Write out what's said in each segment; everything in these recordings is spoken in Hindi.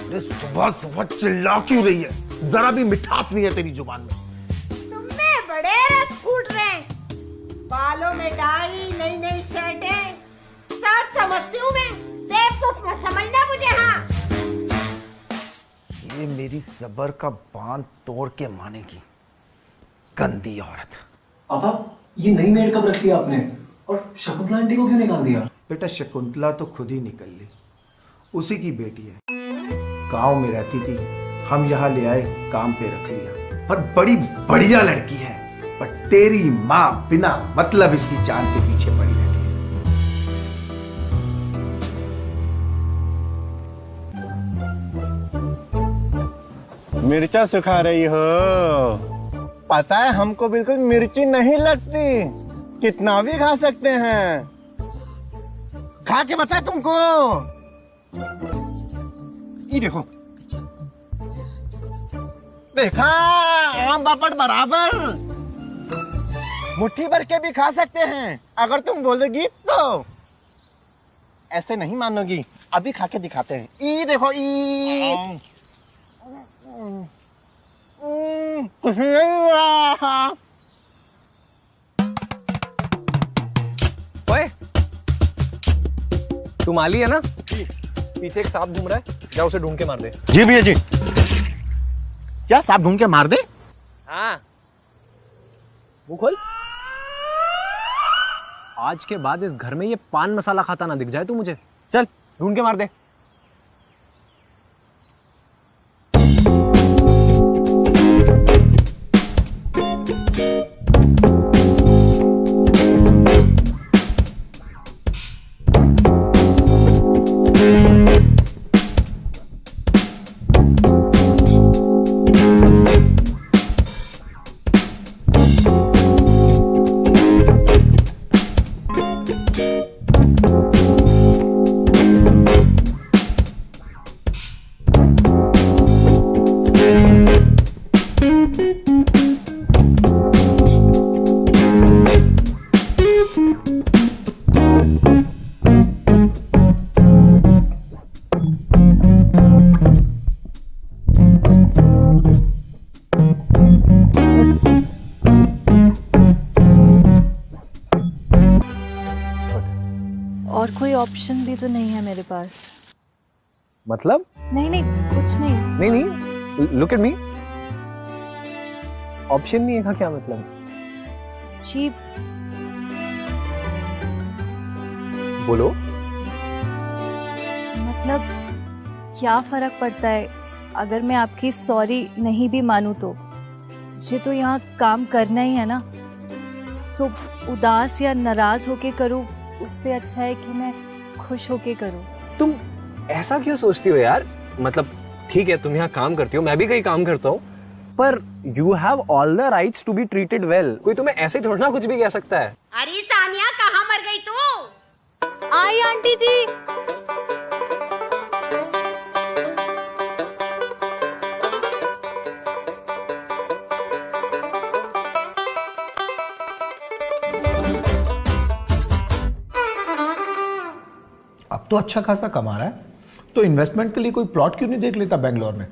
सुबह सुबह चिल्ला क्यों रही है? जरा भी मिठास नहीं है तेरी जुबान में। तुम्हें बड़े रस फूट रहे हैं। बालों में डाई, नई नई शर्टें, सब समझती हूँ मैं। बेवकूफ मत समझना मुझे। हाँ, ये मेरी सबर का बांध तोड़ के मानेगी, गंदी औरत। पापा, ये नई मेड कब रख लिया आपने? और शकुंतला आंटी को क्यों निकाल दिया? बेटा शकुंतला तो खुद ही निकल ली, उसी की बेटी है। गांव में रहती थी, हम यहाँ ले आए, काम पे रख लिया। और बड़ी बढ़िया लड़की है, पर तेरी माँ बिना मतलब इसकी जान के पीछे पड़ी रहती है। मिर्चा सुखा रही हो? पता है हमको बिल्कुल मिर्ची नहीं लगती, कितना भी खा सकते हैं। खा के बचा तुमको। ये देखो, देखा, आम बापट बराबर। मुट्ठी भर के भी खा सकते हैं अगर तुम बोलोगी तो। ऐसे नहीं मानोगी, अभी खा के दिखाते हैं। ई देखो, ई कुछ नहीं हुआ। ओए, तू माली है ना? पीछे एक सांप घूम रहा है, जा उसे ढूंढ के मार दे। जी भैया जी। क्या सांप ढूंढ के मार दे? हाँ, मुंह खोल। आज के बाद इस घर में ये पान मसाला खाता ना दिख जाए तू मुझे। चल ढूंढ के मार दे। और कोई ऑप्शन भी तो नहीं है मेरे पास। मतलब? नहीं नहीं, कुछ नहीं। नहीं, लुक एट मी। ऑप्शन नहीं है का क्या मतलब? जी, बोलो। मतलब क्या फर्क पड़ता है अगर मैं आपकी सॉरी नहीं भी मानूं तो? मुझे तो यहाँ काम करना ही है ना, तो उदास या नाराज होके करूँ उससे अच्छा है कि मैं खुश होके करूँ। तुम ऐसा क्यों सोचती हो यार? मतलब ठीक है, तुम यहाँ काम करती हो, मैं भी कहीं काम करता हूँ, पर you have all the rights to be treated well. कोई तुम्हें ऐसे थोड़ा ना कुछ भी कह सकता है। अरे सानिया, कहाँ मर गई तू? आई आंटी जी। अब तो अच्छा खासा कमा रहा है, तो इन्वेस्टमेंट के लिए कोई प्लॉट क्यों नहीं देख लेता बेंगलोर में?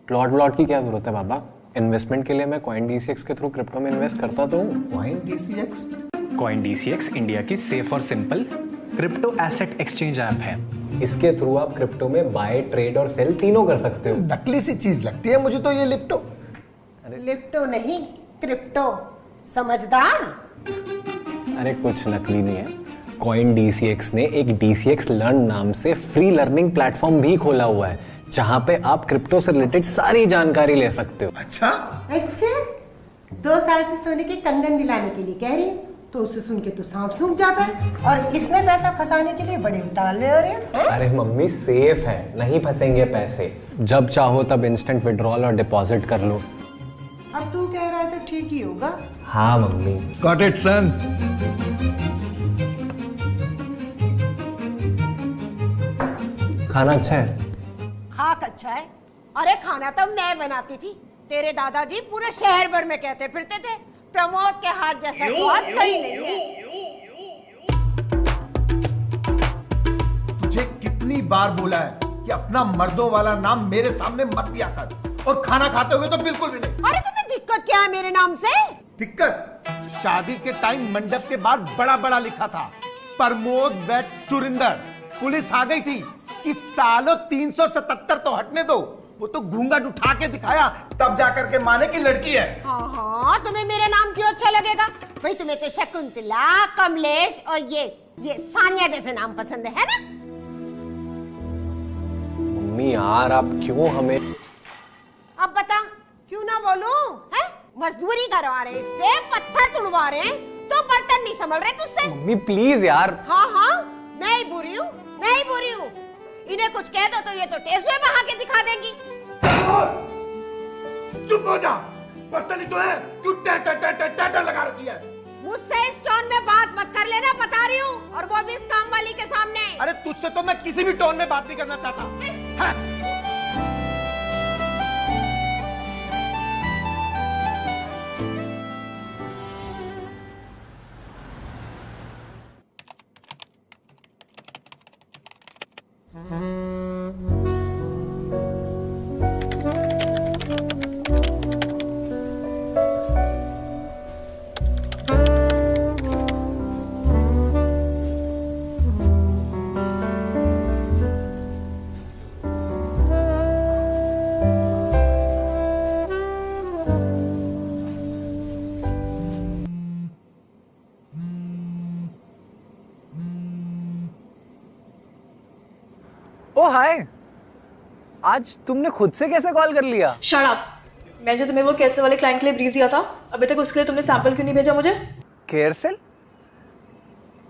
प्लॉट की क्या जरूरत है बाबा? इन्वेस्टमेंट के लिए मैं CoinDCX के थ्रू क्रिप्टो में इन्वेस्ट करता तो हूँ। CoinDCX? CoinDCX इंडिया की सेफ और simple crypto asset exchange app है। इसके थ्रू आप क्रिप्टो में बाय, ट्रेड और सेल तीनों कर सकते हो। नकली सी चीज लगती है मुझे तो ये लिप्टो। लिप्टो नहीं, क्रिप्टो। समझदार? अरे कुछ नकली नहीं है। CoinDCX ने एक DCX लर्न नाम से फ्री लर्निंग प्लेटफॉर्म भी खोला हुआ है, जहां पे आप क्रिप्टो से रिलेटेड सारी जानकारी ले सकते हो। अच्छा? अच्छा, 2 साल से सोने के कंगन दिलाने के लिए कह रही हूँ, तो उसे सुन के तो सांप सूख जाता है, और इसमें पैसा फंसाने के लिए बड़े उतावले हो रहे हैं। अरे मम्मी, सेफ है, नहीं फंसेंगे पैसे। जब चाहो तब इंस्टेंट विड्रॉल और डिपॉजिट कर लो। अब तू कह रहा है तो ठीक ही होगा। हाँ मम्मी। गॉट इट सन। खाना अच्छा है? खाक अच्छा है। अरे खाना तो मैं बनाती थी, तेरे दादाजी पूरे शहर भर में कहते फिरते थे, प्रमोद के हाथ जैसा स्वाद कहीं नहीं है। तुझे कितनी बार बोला है कि अपना मर्दों वाला नाम मेरे सामने मत लिया कर, और खाना खाते हुए तो बिल्कुल भी नहीं। अरे तुम्हें दिक्कत क्या है मेरे नाम से? दिक्कत? शादी के टाइम मंडप के बाद बड़ा बड़ा लिखा था प्रमोद वेट सुरिंदर। पुलिस आ गई थी कि सालों 377 तो हटने दो, वो तो घूंघट उठा के दिखाया तब जाकर के माने की लड़की है। हाँ हाँ, तुम्हें मेरा नाम क्यों अच्छा लगेगा भाई? तुम्हें तो शकुंतला, कमलेश और ये सानिया जैसे नाम पसंद है ना? मम्मी यार आप क्यों हमें। अब बता क्यों ना बोलूं? है मजदूरी करवा रहे इससे, पत्थर तुड़वा रहे हैं, तो बर्तन नहीं संभल रहे तुझसे। मम्मी प्लीज यार। हाँ हाँ, मैं ही बुरी हूँ, मैं ही बुरी हूँ। इन्हें कुछ कह दो तो ये तो टेस्ट में बहा के दिखा देंगी। चुप हो जा, बर्तन ही तो है, क्यों टा लगा रखी है? मुझसे इस टोन में बात मत कर लेना, बता रही हूँ, और वो भी इस काम वाली के सामने। अरे तुझसे तो मैं किसी भी टोन में बात नहीं करना चाहता। ओ हाय, आज तुमने खुद से कैसे कॉल कर लिया? Shut up. मैं जो तुम्हें वो कैसे वाले क्लाइंट के लिए ब्रीफ दिया था, अभी तक उसके लिए तुमने सैंपल क्यों नहीं भेजा मुझे? केयरसेल?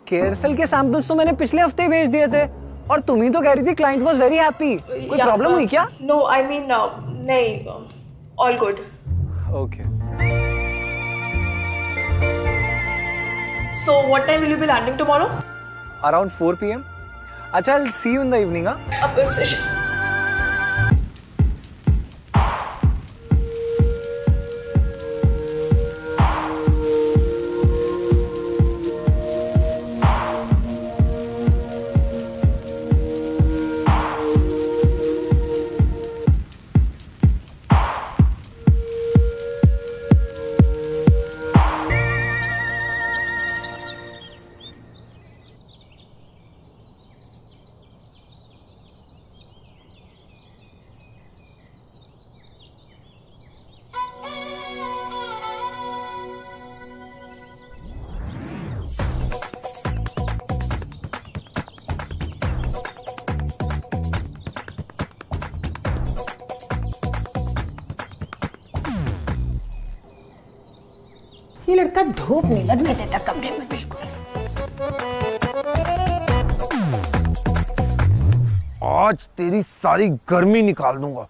केयरसेल के सैंपल्स तो मैंने पिछले हफ्ते ही भेज दिए थे, और तुम ही तो कह रही थी क्लाइंट वाज वेरी हैप्पी। कोई प्रॉब्लम हुई क्या? नो आई मीन नहीं, all good. Okay. So what time will you be landing tomorrow? Around 4 PM। अच्छा, I'll see you in the evening, huh? ये लड़का धूप नहीं लगने देता कमरे में बिल्कुल। आज तेरी सारी गर्मी निकाल दूंगा।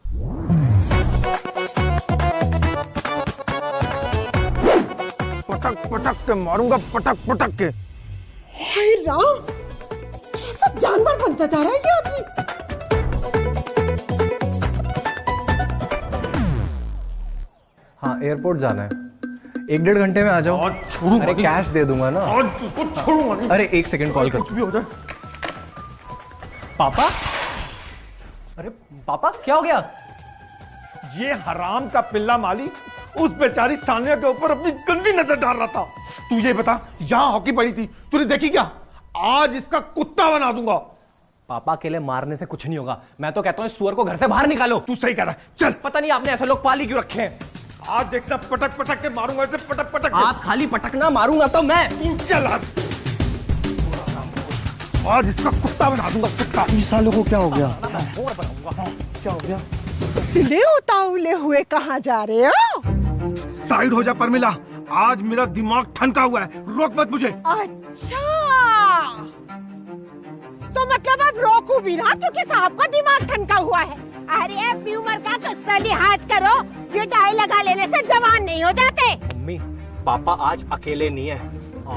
पटक पटक के मारूंगा, पटक पटक के। हाय राम, कैसा जानवर बनता जा रहा है ये आदमी। हाँ, एयरपोर्ट जाना है, 1-1.5 घंटे में आ जाओ। अरे कैश दे दूंगा ना। अरे 1 सेकंड कॉल कर। कुछ भी हो जाए। पापा? अरे पापा क्या हो गया? ये हराम का पिल्ला माली उस बेचारी सानिया के ऊपर अपनी गंदी नजर डाल रहा था। तू ये बता, यहाँ हॉकी पड़ी थी, तूने देखी क्या? आज इसका कुत्ता बना दूंगा। पापा के लिए मारने से कुछ नहीं होगा। मैं तो कहता हूँ इस सुअर को घर से बाहर निकालो। तू सही कह रहा है, चल। पता नहीं आपने ऐसे लोग पाली क्यों रखे हैं। आज देखना, पटक पटक के मारूंगा इसे, पटक पटक के। आप खाली पटकना, मारूंगा तो मैं। तू चल आज इसका कुत्ता बना दूंगा, कुत्ता। इस सालों को क्या हो गया? क्या हो गया? ले उतावले हुए कहाँ जा रहे हो? साइड हो जा परमिला, आज मेरा दिमाग ठनका हुआ है, रोक मत मुझे। अच्छा, तो मतलब अब रोकू भी ना क्योंकि साहब का दिमाग ठनका हुआ है। अरे अपनी उम्र का कुछ लिहाज करो, ये डाई लगा लेने से जवान नहीं हो जाते। मम्मी, पापा आज अकेले नहीं है।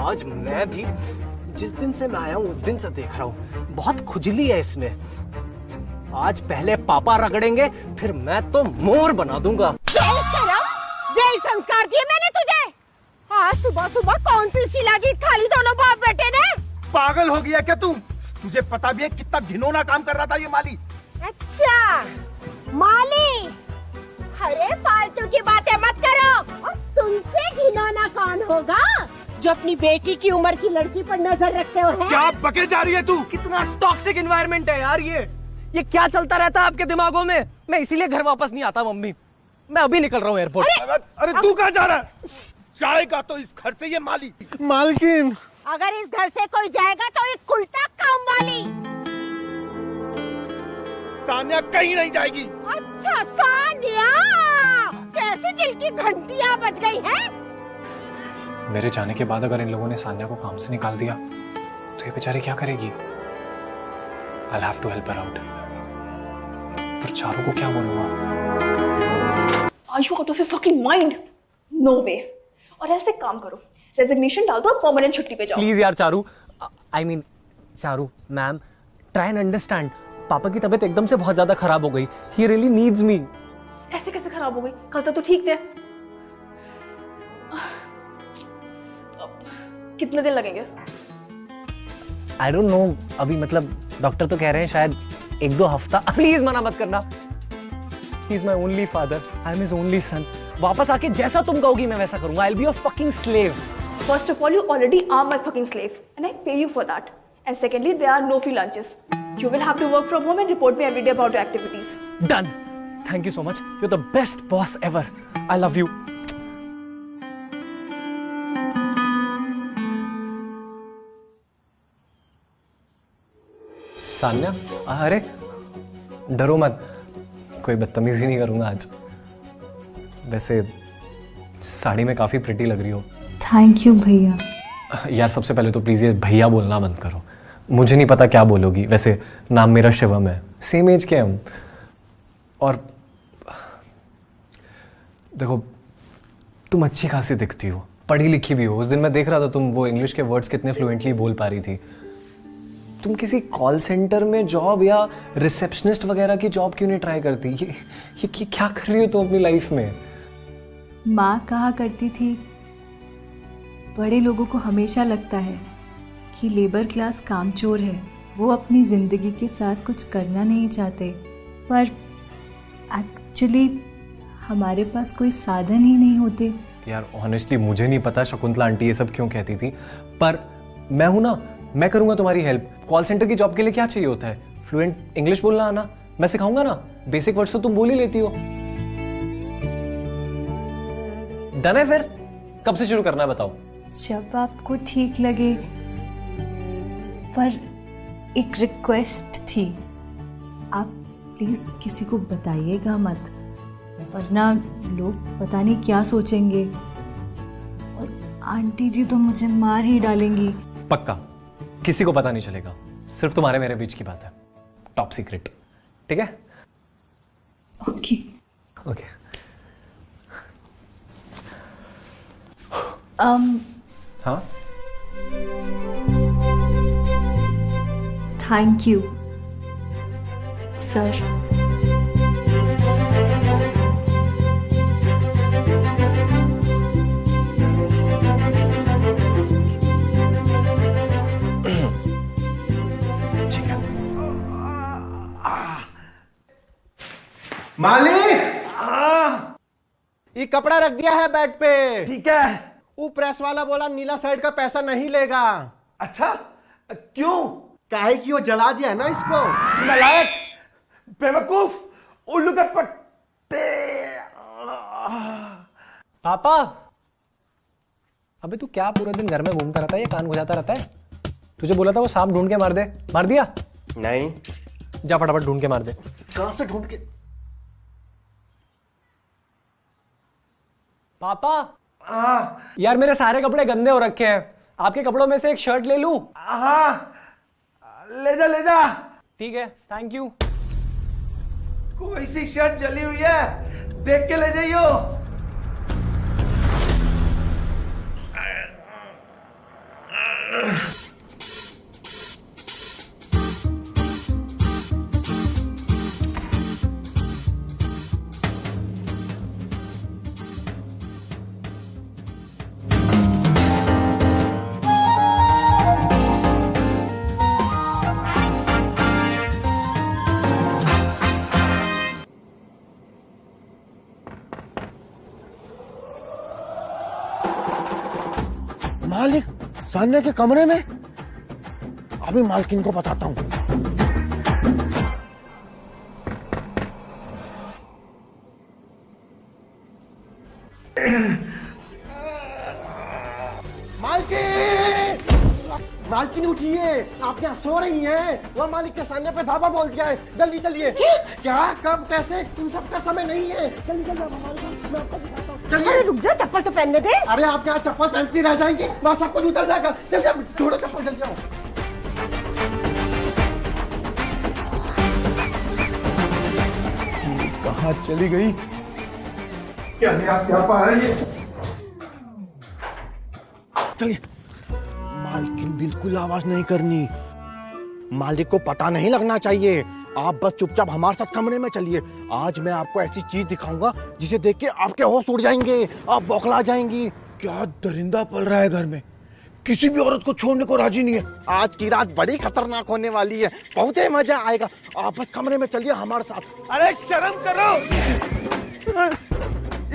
आज मैं भी जिस दिन से मैं आया हूँ उस दिन से देख रहा हूँ, बहुत खुजली है इसमें। आज पहले पापा रगड़ेंगे, फिर मैं तो मोर बना दूंगा। यही शर्म, यही संस्कार दिए मैंने तुझे। आज सुबह सुबह कौन सी शिलाजीत खा ली दोनों बाप बेटे ने? पागल हो गया क्या तू? तुझे पता भी है कितना घिनौना काम कर रहा था ये माली? अच्छा माली, अरे फालतू की बातें मत करो। और तुमसे घिनौना कौन होगा जो अपनी बेटी की उम्र की लड़की पर नजर रखते हो? है क्या बके जा रही है तू? कितना टॉक्सिक एनवायरनमेंट है यार ये क्या चलता रहता है आपके दिमागों में? मैं इसीलिए घर वापस नहीं आता मम्मी, मैं अभी निकल रहा हूँ एयरपोर्ट। अरे तू कहाँ जा रहा है? जाएगा तो इस घर से ये माली। मालकिन, अगर इस घर से कोई जाएगा तो एक उल्टा काम वाली। सानिया कहीं नहीं जाएगी। अच्छा सानिया, कैसे दिल की घंटियां बज गई हैं? मेरे जाने के बाद अगर इन लोगों ने सान्या को काम से निकाल दिया तो ये बेचारी क्या करेगी? I'll have to help her out. पर चारू को क्या बोलूंगा? Are you out of your fucking mind? No way. और ऐसे काम करो, रेजिग्नेशन डाल दो और परमानेंट छुट्टी पे जाओ। प्लीज यार Charu, I mean Charu ma'am, try and understand. पापा की तबीयत एकदम से बहुत ज्यादा खराब हो गई। ही रियली नीड्स मी। ऐसे कैसे खराब हो गई? कल तक तो ठीक थे। कितने दिन लगेंगे? आई डोंट नो, अभी मतलब डॉक्टर तो कह रहे हैं शायद 1-2 हफ्ता। प्लीज मना मत करना। He is my only father, I am his only son. वापस आके जैसा तुम कहोगी मैं वैसा करूंगा। I will be your fucking slave. First of all, you already are my fucking slave, and I pay you for that. And secondly, there are no free lunches. You will have to work from home and report me every day about your activities. Done. Thank you so much. You're the best boss ever. I love you. Sanya, अरे डरो मत, कोई बदतमीजी नहीं करूंगा आज। वैसे साड़ी में काफी प्रिटी लग रही हो। थैंक यू भैया। यार सबसे पहले तो प्लीज ये भैया बोलना बंद करो। मुझे नहीं पता क्या बोलोगी। वैसे नाम मेरा शिवम है, सेम एज के हम। और देखो तुम अच्छी खासी दिखती हो, पढ़ी लिखी भी हो। उस दिन मैं देख रहा था तुम वो इंग्लिश के वर्ड्स कितने फ्लुएंटली बोल पा रही थी। तुम किसी कॉल सेंटर में जॉब या रिसेप्शनिस्ट वगैरह की जॉब क्यों नहीं ट्राई करती? ये क्या कर रही हो तुम अपनी लाइफ में? माँ कहा करती थी, बड़े लोगों को हमेशा लगता है कि लेबर क्लास कामचोर है, वो अपनी ज़िंदगी के साथ कुछ करना नहीं चाहते। पर एक्चुअली हमारे पास कोई साधन ही नहीं होते। यार ऑनेस्टली मुझे नहीं पता शकुंतला आंटी ये सब क्यों कहती थी, पर मैं हूं ना, मैं करूंगा तुम्हारी हेल्प। कॉल सेंटर की जॉब के लिए क्या चाहिए होता है? फ्लुएंट इंग्लिश बोलना आना, मैं सिखाऊंगा ना। बेसिक वर्ड्स तो तुम बोल ही लेती हो। डन है फिर? कब से शुरू करना है बताओ? जब आपको ठीक लगे। पर एक रिक्वेस्ट थी, आप प्लीज किसी को बताइएगा मत, वरना लोग पता नहीं क्या सोचेंगे। और आंटी जी तो मुझे मार ही डालेंगी। पक्का किसी को पता नहीं चलेगा, सिर्फ तुम्हारे मेरे बीच की बात है, टॉप सीक्रेट। ठीक है? Okay okay. हाँ, थैंक यू सर। मालिक, ये कपड़ा रख दिया है बेड पे। ठीक है। वो प्रेस वाला बोला नीला साइड का पैसा नहीं लेगा। अच्छा क्यों? काहे कि वो जला दिया है ना इसको। नालायक, बेवकूफ, उल्लू के पट्टे। पापा, अबे तू क्या पूरा दिन घर में घूमता रहता है, ये कान घुसाता रहता है? तुझे बोला था वो सांप ढूंढ के मार दे, मार दिया? नहीं। जा फटाफट ढूंढ के मार दे। कहां से ढूंढ के? पापा, यार मेरे सारे कपड़े गंदे हो रखे हैं, आपके कपड़ों में से एक शर्ट ले लूं? हाँ, ले जा ले जा। ठीक है, थैंक यू। कोई सी शर्ट जली हुई है, देख के ले जाइयो। मालिक सान्या के कमरे में? अभी मालकिन को बताता हूँ। मालकिन, मालकिन उठिए, आप यहाँ सो रही हैं। वह मालिक के सामने पे धाबा बोल दिया है, जल्दी चलिए। क्या, कब, कैसे, इन सबका समय नहीं है। जल्दी जल्दी मैं आपको दिखाता हूँ। चलिए। अरे रुक जा, चप्पल तो पहनने दे। अरे आप यहाँ चप्पल पहनती रह जाएंगी, वहाँ सब कुछ उतर जाएगा। जल्दी छोड़ो चप्पल, जल्दी आओ। कहाँ चली गई? क्या नया स्यापा है ये? चलिए। मालकिन बिल्कुल आवाज नहीं करनी, मालिक को पता नहीं लगना चाहिए। आप बस चुपचाप हमारे साथ कमरे में चलिए। आज मैं आपको ऐसी चीज दिखाऊंगा जिसे देख के आपके होश उड़ जाएंगे, आप बौखला जाएंगी। क्या दरिंदा पल रहा है घर में, किसी भी औरत को छोड़ने को राजी नहीं है। आज की रात बड़ी खतरनाक होने वाली है, बहुत ही मजा आएगा। आप बस कमरे में चलिए हमारे साथ। अरे शर्म करो,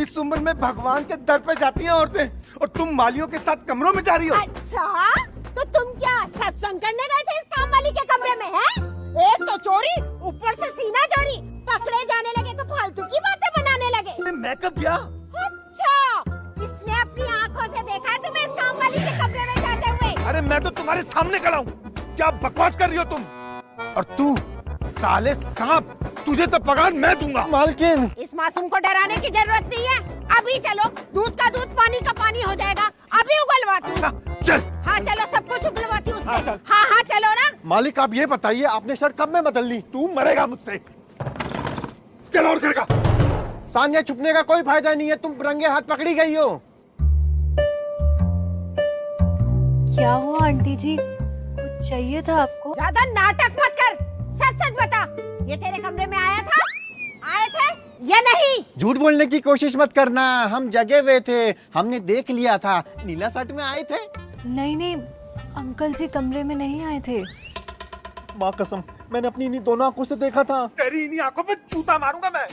इस उम्र में भगवान के दर पे जाती हैं औरतें, और तुम मालियों के साथ कमरों में जा रही हो। अच्छा, तो तुम क्या सत्संग करने गए थे इस काम वाली के कमरे में? हैं? एक तो चोरी, ऊपर से सीना चोरी। पकड़े जाने लगे तो फालतू की बातें बनाने लगे। मैं कब गया? अच्छा, इसने अपनी आंखों से देखा है तुम्हें इस काम वाली के कमरे में जाते हुए। अरे मैं तो तुम्हारे सामने खड़ा हूँ, क्या बकवास कर रही हो तुम? और तू साले सांप, तुझे तो पगार मैं दूंगा। मालकिन, इस मासूम को डराने की जरूरत नहीं है। अभी चलो, दूध का दूध पानी का पानी हो जाएगा। अभी उगलवाती हूँ। चल। हाँ चलो, सब कुछ उगलवाती हूँ उससे। हाँ चलो ना। मालिक आप ये बताइए, आपने शर्ट कब में बदल ली? तू मरेगा मुझसे। चलो और करेगा। सान्या, छुपने का कोई फायदा नहीं है, तुम रंगे हाथ पकड़ी गई हो। क्या हुआ आंटी जी, कुछ चाहिए था आपको? ज्यादा नाटक मत कर, सच सच बता, ये तेरे कमरे में आया था? आए थे या नहीं? झूठ बोलने की कोशिश मत करना, हम जगे हुए थे, हमने देख लिया था। नीला शर्ट में आए थे? नहीं, अंकल जी कमरे में नहीं आए थे। माँ कसम, मैंने अपनी इन्हीं दोनों आंखों से देखा था। तेरी इन्हीं आंखों पे जूता मारूंगा मैं।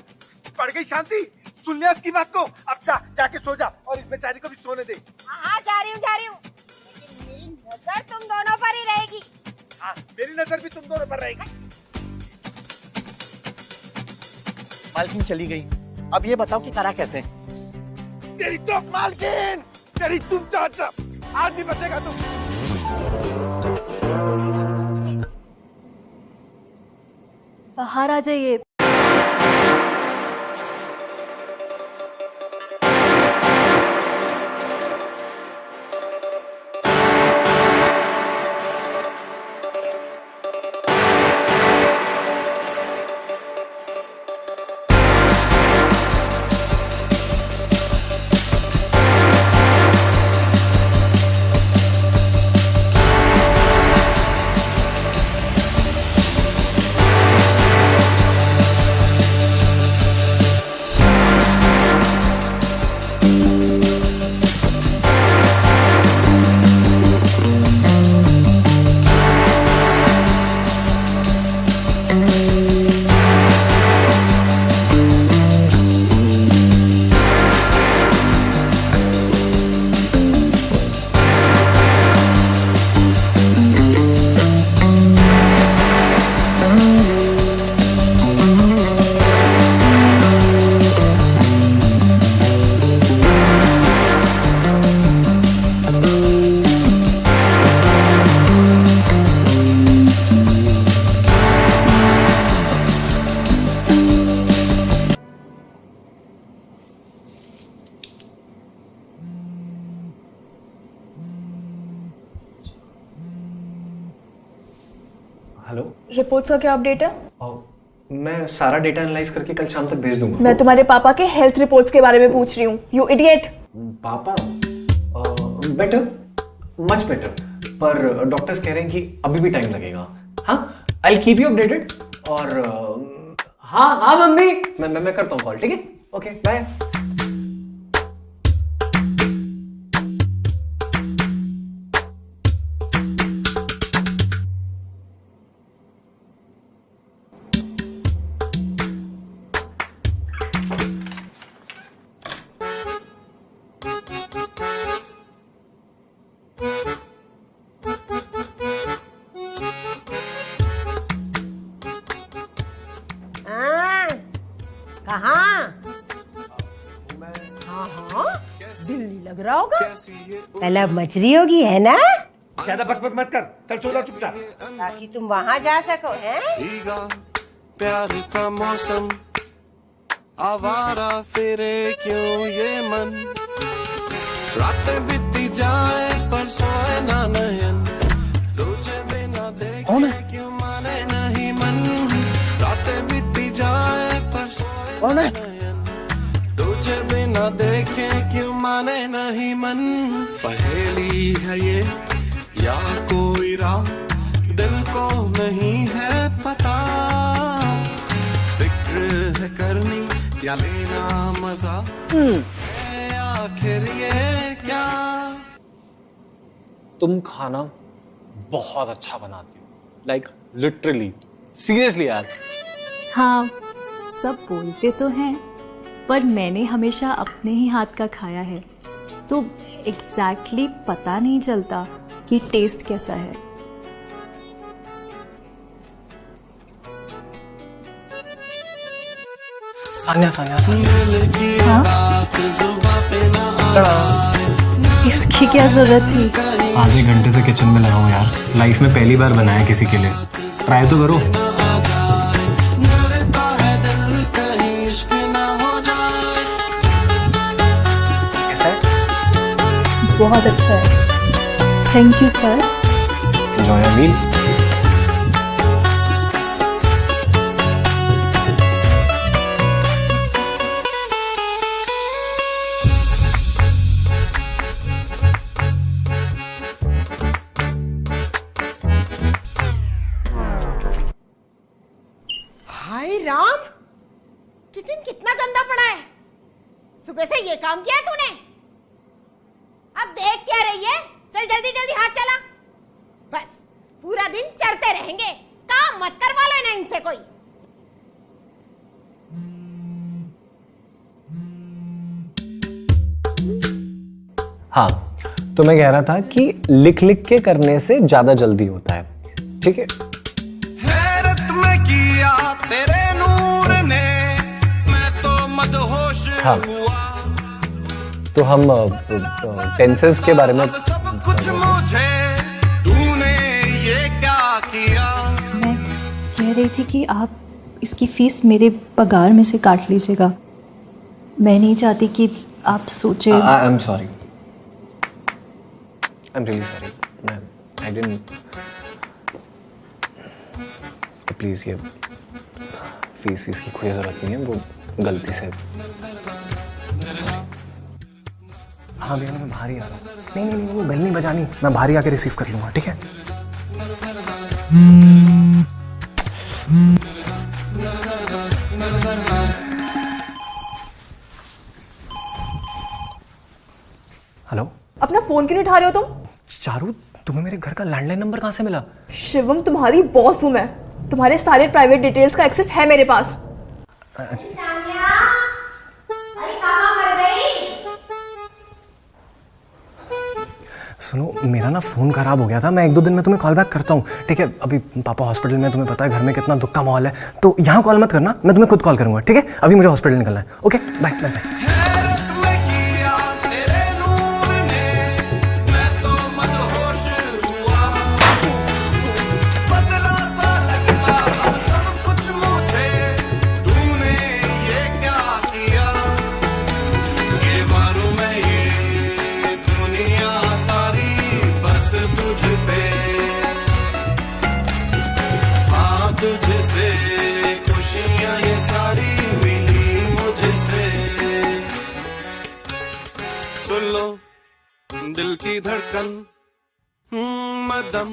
पड़ गई शांति, सुन लिया इसकी बात को। अब जाके सो जा, और इस बेचारी को भी सोने दे। हाँ जा रही हूँ, लेकिन मेरी नजर तुम दोनों पर ही रहेगी। हाँ, मेरी नजर भी तुम दोनों पर रहेगी। मालकिन चली गई, अब ये बताओ कि करा कैसे? तेरी तो मालकिन, तेरी तुम चाचा, आज भी बचेगा तुम। बाहर आ जाइए। हेलो, रिपोर्ट्स का क्या अपडेट है? मैं सारा डेटा एनालाइज करके कल शाम तक भेज दूंगा। मैं तुम्हारे पापा के हेल्थ रिपोर्ट्स के बारे में पूछ रही हूँ, यू इडियट। पापा बेटर, मच बेटर, पर डॉक्टर्स कह रहे हैं कि अभी भी टाइम लगेगा। हाँ, I will keep you updated. और हाँ मम्मी, मैं करता हूँ कॉल, ठीक है? Okay bye. कहाँ? हाँ हाँ, दिल नहीं लग रहा होगा। तलब मछली होगी है ना? ज्यादा बकबक मत कर, चल सो जा चुपचाप। ताकि तुम वहाँ जा सको, हैं? प्यार का मौसम आवारा फिरे क्यों ये मन, रातें बीती जाए पर सोए ना नयन, तुझे बिना देखे क्यों माने नहीं मन, रातें बीती जाए पर सोए ना नयन, तुझे बिना देखे क्यों माने नहीं मन। पहेली है ये या कोई राह दिल को नहीं है पता, फिक्र है करनी या लेना मजा, आखिर ये क्या। तुम खाना बहुत अच्छा बनाती हो, लाइक लिटरली, सीरियसली यार। हाँ, सब बोलते तो हैं, पर मैंने हमेशा अपने ही हाथ का खाया है, तो एग्जैक्टली पता नहीं चलता कि टेस्ट कैसा है। सानिया इसकी क्या जरूरत थी? आधे घंटे से किचन में लगा हूँ यार, लाइफ में पहली बार बनाया किसी के लिए, ट्राई तो करो। कैसा है? बहुत अच्छा है, thank you sir. Enjoy your meal. हाय राम, किचन कितना गंदा पड़ा है। सुबह से ये काम किया है तूने? अब देख क्या रही है? चल जल्दी जल्दी हाथ चला। बस पूरा दिन चढ़ते रहेंगे, काम मत करवा लो ना इनसे कोई। हाँ, तो मैं कह रहा था कि लिख लिख के करने से ज्यादा जल्दी होता है, ठीक है? हैरत में किया तेरे नूर ने, मैं तो मदहोश हुआ। तो हम टेंसेस के बारे में सब कुछ मुझे तूने ये क्या किया। मैं कह रही थी कि आप इसकी फीस मेरे पगार में से काट लीजिएगा। मैं नहीं चाहती कि आप सोचे। I am sorry, I am really sorry, I didn't. Please ये फीस की कोई जरूरत नहीं है, वो गलती से। हाँ भैया, मैं बाहर ही आ रहा हूँ। नहीं, वो बेल नहीं बजानी, मैं बाहर ही आके रिसीव कर लूंगा, ठीक है? हेलो। अपना फोन क्यों नहीं उठा रहे हो तुम? चारू, तुम्हें मेरे घर का लैंडलाइन नंबर कहाँ से मिला? शिवम, तुम्हारी बॉस हूँ मैं, तुम्हारे सारे प्राइवेट डिटेल्स का एक्सेस है मेरे पास। सुनो, मेरा ना फोन खराब हो गया था, मैं 1-2 दिन में तुम्हें कॉल बैक करता हूँ, ठीक है? अभी पापा हॉस्पिटल में, तुम्हें पता है घर में कितना दुख का माहौल है, तो यहाँ कॉल मत करना, मैं तुम्हें खुद कॉल करूंगा, ठीक है? अभी मुझे हॉस्पिटल निकलना है। Okay, bye bye bye. तुझसे खुशियां ये सारी मिली मुझसे, सुन लो दिल की धड़कन मध्यम,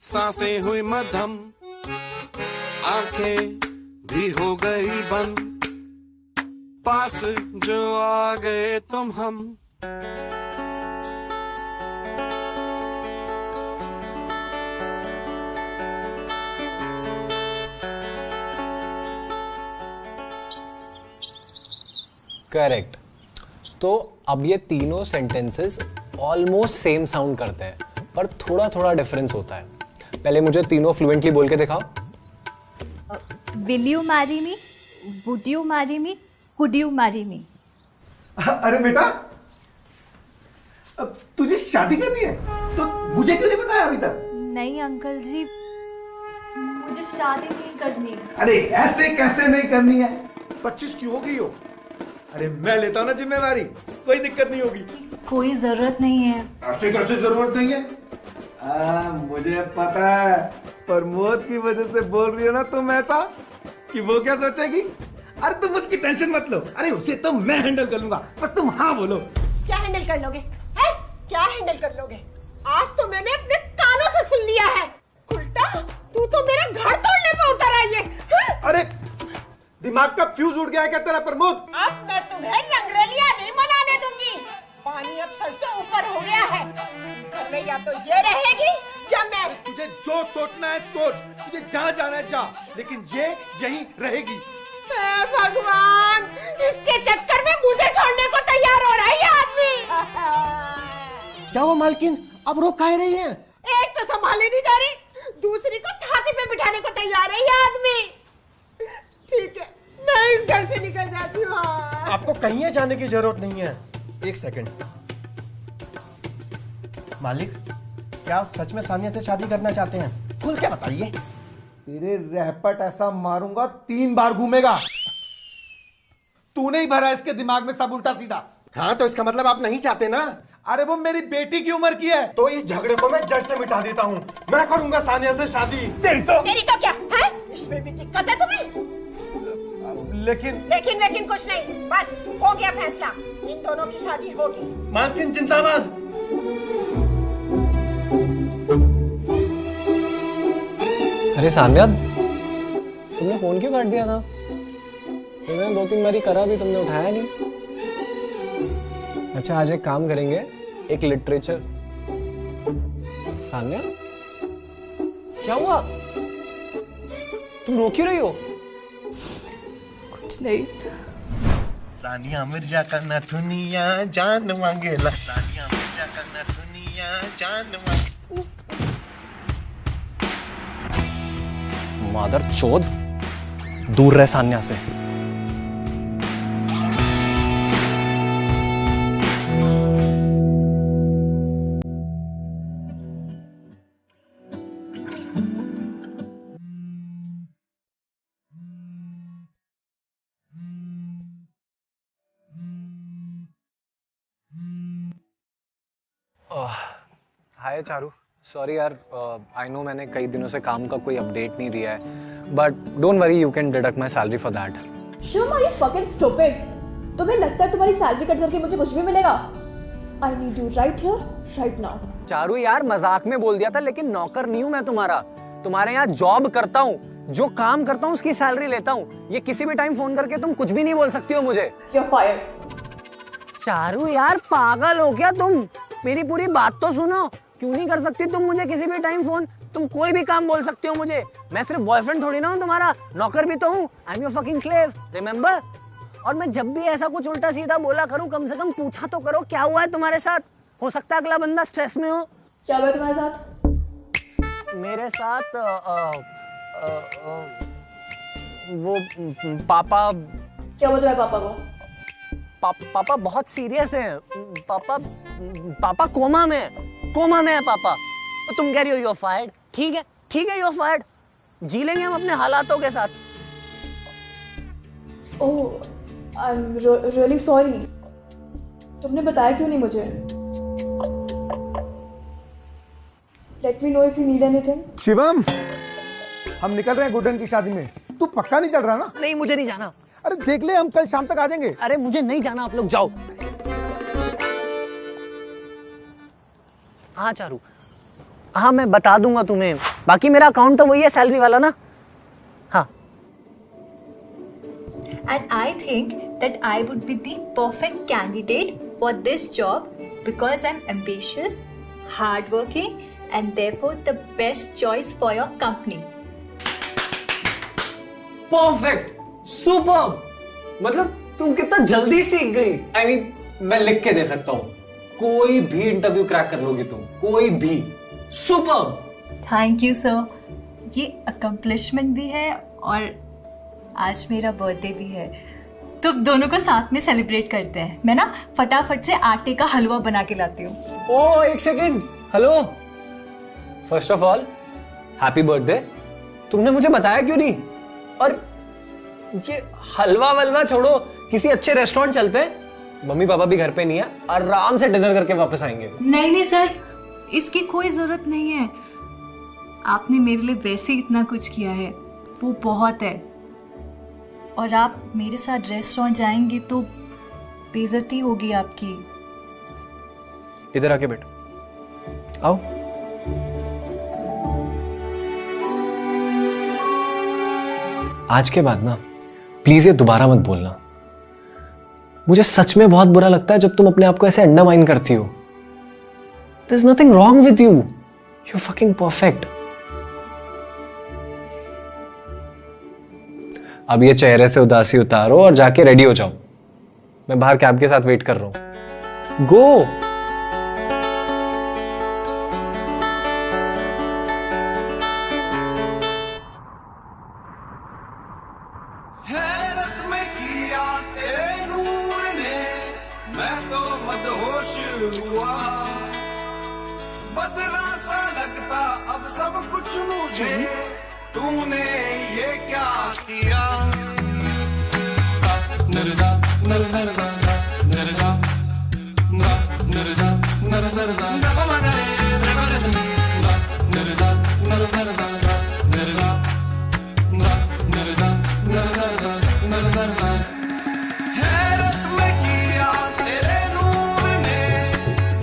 सांसें हुई मध्यम, आंखें भी हो गई बंद, पास जो आ गए तुम हम। करेक्ट। तो अब ये तीनों सेंटेंसेस ऑलमोस्ट सेम साउंड करते हैं, पर थोड़ा थोड़ा डिफरेंस होता है। पहले मुझे तीनों फ्लुएंटली बोल के दिखाओ। Will you marry me? Would you marry me, could you marry me? अरे बेटा, अब तुझे शादी करनी है तो मुझे क्यों नहीं बताया अभी तक? नहीं अंकल जी, मुझे शादी नहीं करनी। अरे ऐसे कैसे नहीं करनी है? 25 की हो गई हो। अरे मैं लेता हूं ना जिम्मेवारी, कोई दिक्कत नहीं होगी। कोई जरूरत नहीं है। ऐसे कैसे जरूरत नहीं है? मुझे पता है, प्रमोद की वजह से बोल रही हो ना तुम ऐसा कि वो क्या सोचेगी। अरे तुम उसकी टेंशन मत लो, अरे उसे तो मैं हैंडल कर लूंगा, बस तुम हाँ बोलो। क्या हैंडल कर लोगे? है? क्या हैंडल कर लोगे? आज तो मैंने अपने कानों से सुन लिया है। उल्टा तू तो मेरा घर तोड़ने पे उतर आई है। अरे दिमाग का फ्यूज उड़ गया है क्या तेरा प्रमोद? अब मैं तुम्हें रंगरलिया नहीं मनाने दूंगी। पानी अब सर से ऊपर हो गया है। इस घर में या तो ये रहेगी या मैं। तुझे जो सोचना है सोच, तुझे जहाँ जाना है जा, लेकिन ये यहीं रहेगी। भगवान, इसके चक्कर में मुझे छोड़ने को तैयार हो रहा है ये आदमी। क्या हुआ मालकिन, अब रोक काहे रही है? एक तो संभाली नहीं जा रही, दूसरी को छाती पे बिठाने को तैयार है ये आदमी। ठीक है, मैं इस घर से निकल जाती हूँ। आपको कहीं जाने की जरूरत नहीं है। एक सेकंड मालिक, क्या आप सच में सानिया से शादी करना चाहते हैं? खुल के बताइए। तेरे रहपट ऐसा मारूंगा 3 बार घूमेगा। तूने ही भरा इसके दिमाग में सब उल्टा सीधा। हाँ तो इसका मतलब आप नहीं चाहते ना? अरे वो मेरी बेटी की उम्र की है। तो इस झगड़े को मैं जड़ से मिटा देता हूँ। मैं करूंगा सानिया से शादी। तेरी तो क्या है? इसमें भी दिक्कत है तुम्हें? लेकिन कुछ नहीं, बस हो गया फैसला, इन दोनों की शादी होगी। मालकिन जिंदाबाद। अरे सान्या, तुमने फोन क्यों काट दिया था? तुमने 2-3 बारी करा भी, तुमने उठाया नहीं। अच्छा आज एक काम करेंगे, एक लिटरेचर। सान्या क्या हुआ? तुम रो क्यों रही हो? कुछ नहीं। सानिया मिर्जा का नथुनिया जान मांगेला, सानिया मिर्जा का नथुनिया जान मांगे। मादर चोद, दूर रह सान्या से। हाय चारू, सॉरी यार, आई नो मैंने कई दिनों से काम का कोई अपडेट नहीं दिया है, but don't worry, you can deduct my salary for that. Shivam, are you fucking stupid? तुम्हें लगता है तुम्हारी सैलरी कट करके मुझे कुछ भी मिलेगा? I need you right here, right now. Charu यार, मजाक में बोल दिया था, लेकिन नौकर नहीं हूँ मैं तुम्हारा। तुम्हारे यहाँ जॉब करता हूँ, जो काम करता हूँ उसकी सैलरी लेता हूँ। ये किसी भी टाइम फोन करके तुम कुछ भी नहीं बोल सकती हो मुझे। You're fired. चारू यार, पागल हो क्या तुम? मेरी पूरी बात तो सुनो। क्यों नहीं कर सकती तुम मुझे किसी भी टाइम फोन? तुम कोई भी काम बोल सकते हो मुझे। मैं सिर्फ बॉयफ्रेंड थोड़ी ना हूँ तुम्हारा, नौकर भी तो हूँ। I am your fucking slave, remember? और मैं जब भी ऐसा कुछ उल्टा सीधा बोला करूँ, कम से कम पूछा तो करो क्या हुआ है तुम्हारे साथ। हो सकता है अगला बंदा स्ट्रेस में हो। क्या हुआ तुम्हारे साथ? मेरे साथ वो पापा। क्या हुआ तुम्हारे पापा को? पापा बहुत सीरियस हैं। पापा कोमा में है पापा। तो तुम कह रही हो यू आर फायर्ड। ठीक है यू आर फायर्ड। जी लेंगे हम अपने हालातों के साथ। ओह, आई एम रियली सॉरी। तुमने बताया क्यों नहीं मुझे? Let me know if you need anything. Shivam, हम निकल रहे हैं गुड्डन की शादी में। तू पक्का नहीं चल रहा ना? नहीं, मुझे नहीं जाना। अरे देख ले, हम कल शाम तक आ जाएंगे। अरे मुझे नहीं जाना, आप लोग जाओ। हाँ चारू, हाँ मैं बता दूंगा तुम्हें। बाकी मेरा अकाउंट तो वही है सैलरी वाला ना। हाँ। And I think that I would be the perfect candidate for this job because I'm ambitious, hardworking, and therefore the best choice for your company. Perfect, superb. मतलब तुम कितना जल्दी सीख गई। I mean, मैं लिख के दे सकता हूँ, कोई भी इंटरव्यू क्रैक कर लोगी तुम, कोई भी। सुपर्ब। Thank you sir। ये accomplishment भी है और आज मेरा बर्थडे भी है, तो दोनों को साथ में सेलिब्रेट करते हैं। मैं ना फटाफट से आटे का हलवा बना के लाती हूँ। ओ एक second, hello, first of all happy birthday. तुमने मुझे बताया क्यों नहीं? और ये हलवा वलवा छोड़ो, किसी अच्छे रेस्टोरेंट चलते हैं, मम्मी पापा भी घर पे नहीं है, आराम से डिनर करके वापस आएंगे। नहीं सर, इसकी कोई जरूरत नहीं है। आपने मेरे लिए वैसे ही इतना कुछ किया है, वो बहुत है। और आप मेरे साथ रेस्टोरेंट जाएंगे तो बेइज्जती होगी आपकी। इधर आके बैठो, आओ। आज के बाद ना प्लीज ये दोबारा मत बोलना। मुझे सच में बहुत बुरा लगता है जब तुम अपने आप को ऐसे अंडरमाइन करती हो। There's nothing wrong with you. You're fucking perfect. अब ये चेहरे से उदासी उतारो और जाके रेडी हो जाओ। मैं बाहर कैब के साथ वेट कर रहा हूं। गो। हैरत में किया तेरे नूर ने, मैं तो मदहोश हुआ। बदला सा लगता अब सब कुछ मुझे, तूने ये क्या किया? नरदा नरदा नरदा नरदा नरदा नरदा नरदा हैरत में किया तेरे नूर ने,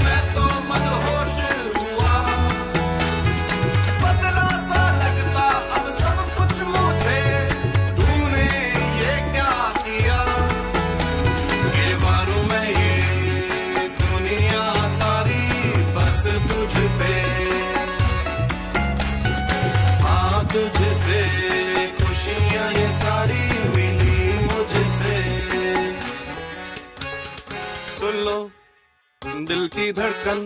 मैं तो मदहोश हुआ। बदला सा लगता अब सब कुछ मुझे, तूने ये क्या किया? ये मारूं मैं ये दुनिया सारी बस तुझ पे, हाँ तुझसे खुशियां ये सारी मिली मुझसे। सुन लो दिल की धड़कन,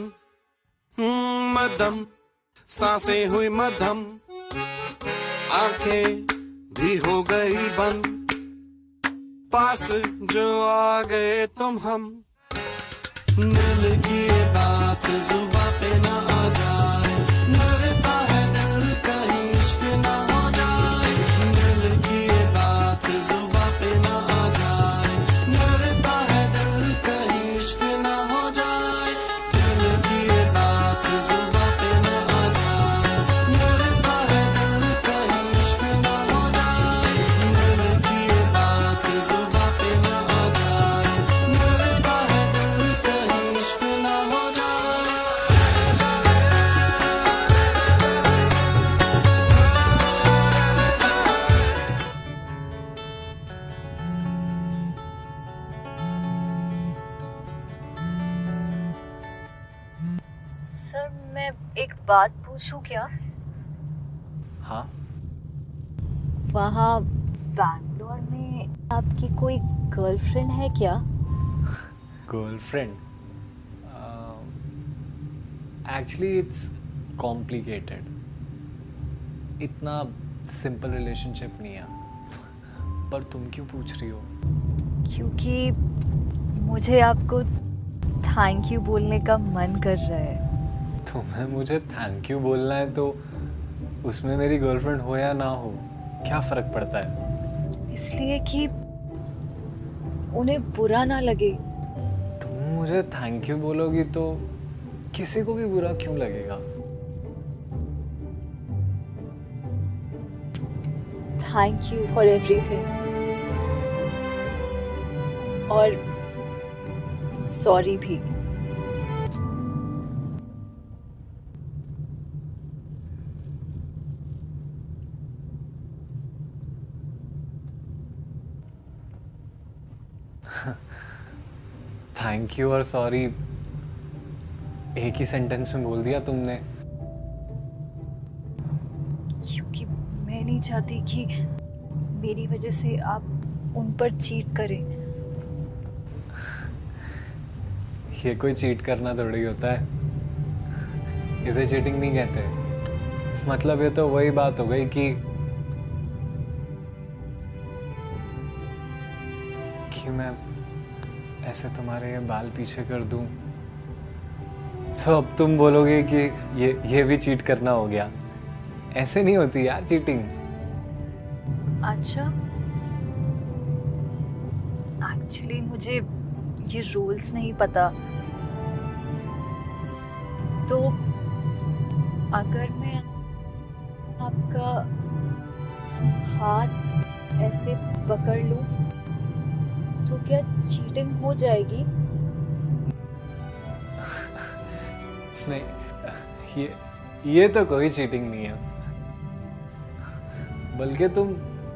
मदम सांसें हुई मध्यम, आंखें भी हो गई बंद, पास जो आ गए तुम हम। दिल की ये बात जुबां पे ना आ जाए, डरता है दिल कहीं इश्क ना हो जाए। दिल की ये बात जुबां पे ना आ जाए, डरता है दिल कहीं इश्क ना हो जाए। दिल की ये बात जुबां पे ना आ जाए, डरता है दिल कहीं इश्क ना हो जाए। दिल की ये बात जुबां पे ना आ जाए, डरता है दिल कहीं इश्क ना हो जाए। सर मैं एक बात पूछूं क्या? हाँ, वहाँ बैंगलोर में आपकी कोई गर्लफ्रेंड है क्या? गर्लफ्रेंड? Actually it's complicated. इतना सिंपल रिलेशनशिप नहीं है। पर तुम क्यों पूछ रही हो? क्योंकि मुझे आपको थैंक यू बोलने का मन कर रहा है। तुम्हें मुझे थैंक यू बोलना है तो उसमें मेरी गर्लफ्रेंड हो या ना हो क्या फर्क पड़ता है? इसलिए कि उन्हें बुरा ना लगे। तुम मुझे थैंक यू बोलोगी तो किसी को भी बुरा क्यों लगेगा? Thank you for everything. और सॉरी भी। थैंक यू और सॉरी एक ही सेंटेंस में बोल दिया तुमने। क्योंकि मैं नहीं चाहती कि मेरी वजह से आप उन पर चीट करें। ये कोई चीट करना थोड़ी होता है, इसे चीटिंग नहीं कहते। मतलब ये तो वही बात हो गई कि कि मैं ऐसे तुम्हारे ये बाल पीछे कर दूं तो अब तुम बोलोगे कि ये भी चीट करना हो गया। ऐसे नहीं होती यार चीटिंग। अच्छा, एक्चुअली मुझे ये रूल्स नहीं पता। तो अगर मैं आपका हाथ ऐसे पकड़ लूं तो क्या चीटिंग हो जाएगी? नहीं, ये तो कोई चीटिंग नहीं है। बल्कि तुम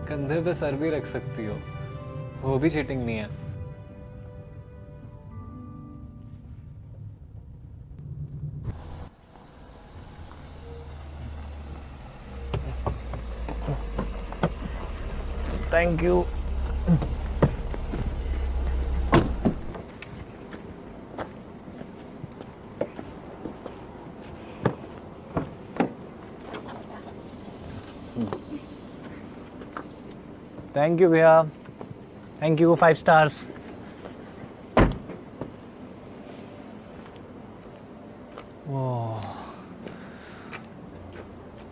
कंधे पे सर भी रख सकती हो, वो भी चीटिंग नहीं है। Thank you. थैंक यू भैया, थैंक यू, 5 स्टार्स। ओह,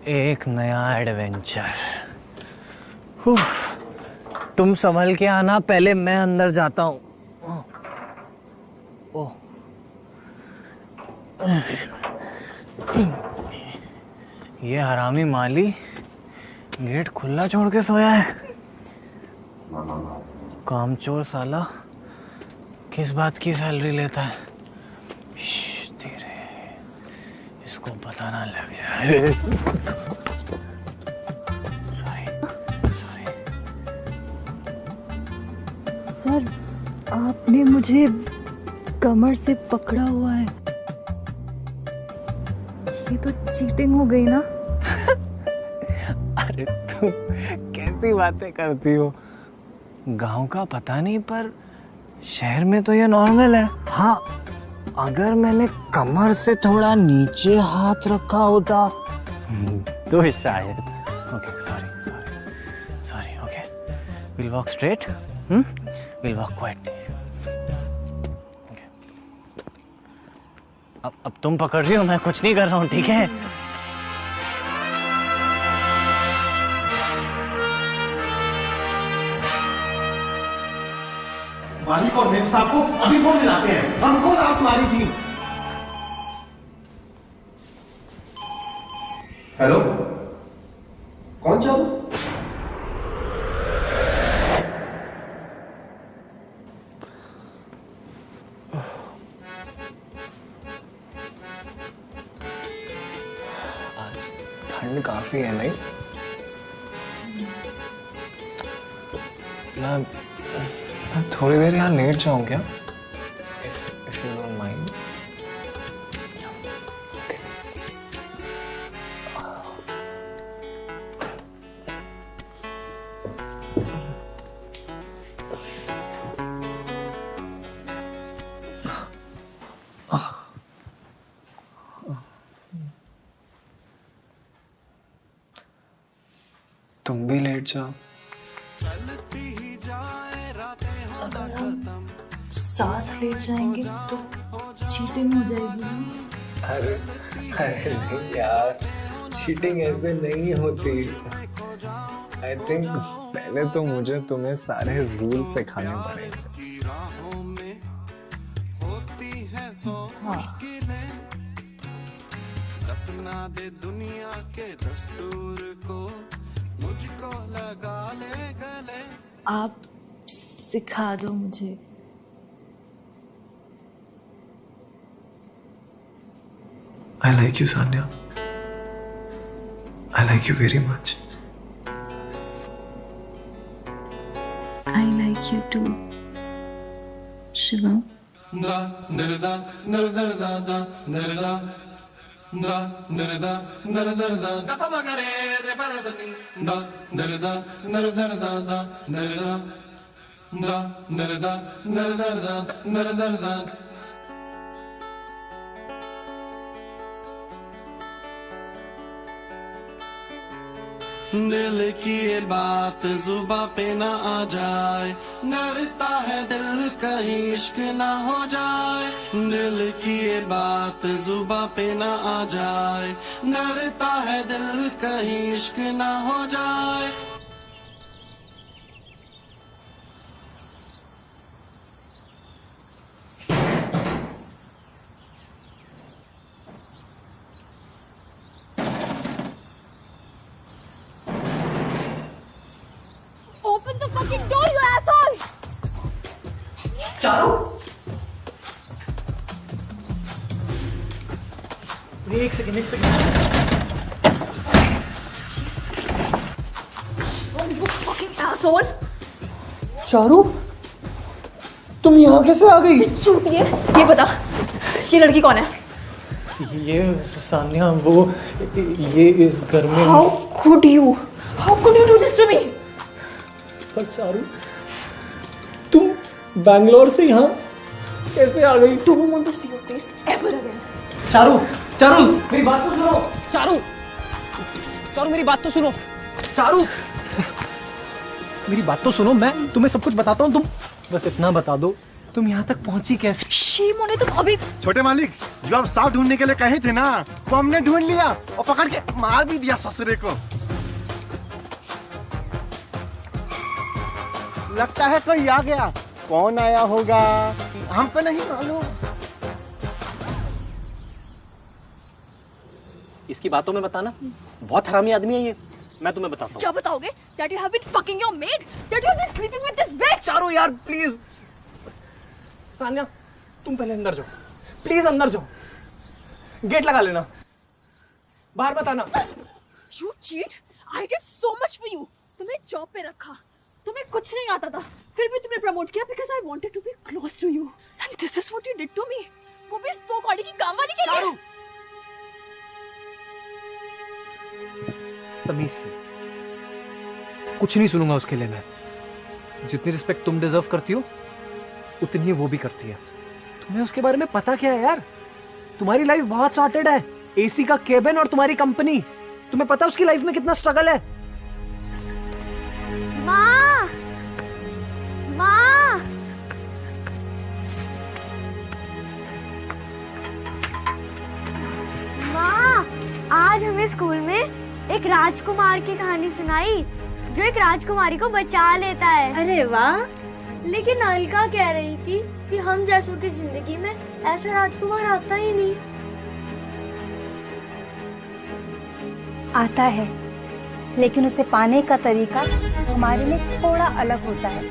एक नया एडवेंचर। तुम संभल के आना, पहले मैं अंदर जाता हूँ। ओह, ये हरामी माली गेट खुला छोड़ के सोया है। कामचोर साला किस बात की सैलरी लेता है? धीरे, इसको पता ना लग जाए। सर, आपने मुझे कमर से पकड़ा हुआ है। ये तो चीटिंग हो गई ना? अरे तुम कैसी बातें करती हो? गांव का पता नहीं, पर शहर में तो ये नॉर्मल है। हाँ, अगर मैंने कमर से थोड़ा नीचे हाथ रखा होता तो शायद। Okay, sorry, okay, will walk straight, will walk quietly. Okay, अब तुम पकड़ रही हो, मैं कुछ नहीं कर रहा हूँ, ठीक है? मालिक और मेम साहब को अभी फोन मिलाते हैं। हमको रात मारी थी। हेलो, कौन चालू? ठंड काफी है नहीं? मैं थोड़ी देर यहाँ लेट जाऊँ क्या? If you don't mind. तुम भी लेट जाओ। अगर हम साथ लेट जाएंगे तो चीटिंग हो जाएगी ना? अरे नहीं यार, चीटिंग ऐसे नहीं होती। आई थिंक पहले तो मुझे तुम्हें सारे रूल सिखाने पड़ेंगे। हाँ। दफना दे दुनिया के दस्तूर को, मुझको लगा ले गले। आप सिखा दो मुझे। I like you, Sanya. I like you very much. I like you too, Shivam. Da da da da da da da da da da da da da da da pa magare re pa sa ni da da da da da da da da da da da da da da da da। दिल की ये बात जुबां पे ना आ जाए, डरता है दिल कहीं इश्क ना हो जाए। दिल की ये बात जुबां पे ना आ जाए, डरता है दिल कहीं इश्क ना हो जाए। Open the fucking door, you asshole! Charu, एक second. Oh, you fucking asshole! Charu, तुम यहाँ कैसे आ गई? चूतिए, ये बता, ये लड़की कौन है? ये सान्या, वो ये इस घर में। How could you do this to me? पर चारू, तुम बैंगलोर से यहाँ कैसे आ गई? Don't want to see your face ever again. Charu, Charu, मेरी बात तो सुनो। चारू, चारू, मेरी बात तो सुनो। चारू, मेरी बात तो सुनो। मैं तुम्हें सब कुछ बताता हूँ, तुम बस इतना बता दो, तुम यहाँ तक पहुंची कैसे? Shame on you, तुम अभी। छोटे मालिक, जो आप सांप ढूंढने के लिए कहे थे ना, वो हमने ढूंढ लिया और पकड़ के मार भी दिया ससुरे को। लगता है कोई आ गया। कौन आया होगा हमको नहीं मालूम। इसकी बातों में बताना, बहुत हरामी आदमी है ये, मैं तुम्हें बताता हूँ। क्या बताओगे? That you have been fucking your maid? That you have been sleeping with this bitch? Charu यार, प्लीज। सान्या, तुम पहले अंदर जाओ, प्लीज अंदर जाओ, गेट लगा लेना, बाहर बताना। You cheat! I did so much for you. तुम्हें जॉब पे रखा, तुम्हें कुछ नहीं आता था, फिर भी तुमने प्रमोट किया because I wanted to be close to you. And this is what you did to me. वो भी इस दो कौड़ी की काम वाली के लिए। तमीज से कुछ नहीं सुनूंगा उसके लिए मैं। जितनी रिस्पेक्ट तुम डिजर्व करती हो, उतनी ही वो भी करती है। तुम्हें उसके बारे में पता क्या है यार? तुम्हारी लाइफ बहुत सॉर्टेड है, एसी का केबिन और तुम्हारी कंपनी। तुम्हें पता है उसकी लाइफ में कितना स्ट्रगल है? माँ, माँ, माँ, आज हमें स्कूल में एक राजकुमार की कहानी सुनाई जो एक राजकुमारी को बचा लेता है। अरे वाह! लेकिन अलका कह रही थी कि हम जैसों की जिंदगी में ऐसा राजकुमार आता ही नहीं। आता है, लेकिन उसे पाने का तरीका हमारे लिए थोड़ा अलग होता है।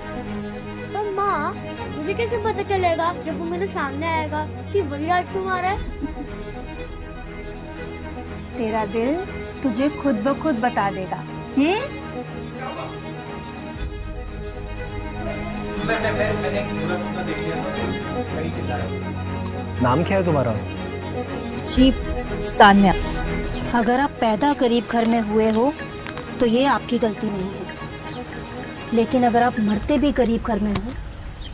पर माँ, मुझे कैसे पता चलेगा जब वो मेरे सामने आएगा कि वही राजकुमार है? तेरा दिल तुझे खुद ब खुद बता देगा। नाम क्या है तुम्हारा? जी, सान्या। अगर आप पैदा गरीब घर में हुए हो तो ये आपकी गलती नहीं है, लेकिन अगर आप मरते भी गरीब घर में हो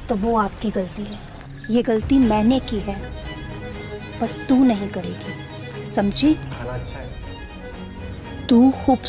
तो वो आपकी गलती है। ये गलती मैंने की है, पर तू नहीं करेगी, समझी? खाना अच्छा है। तू खूब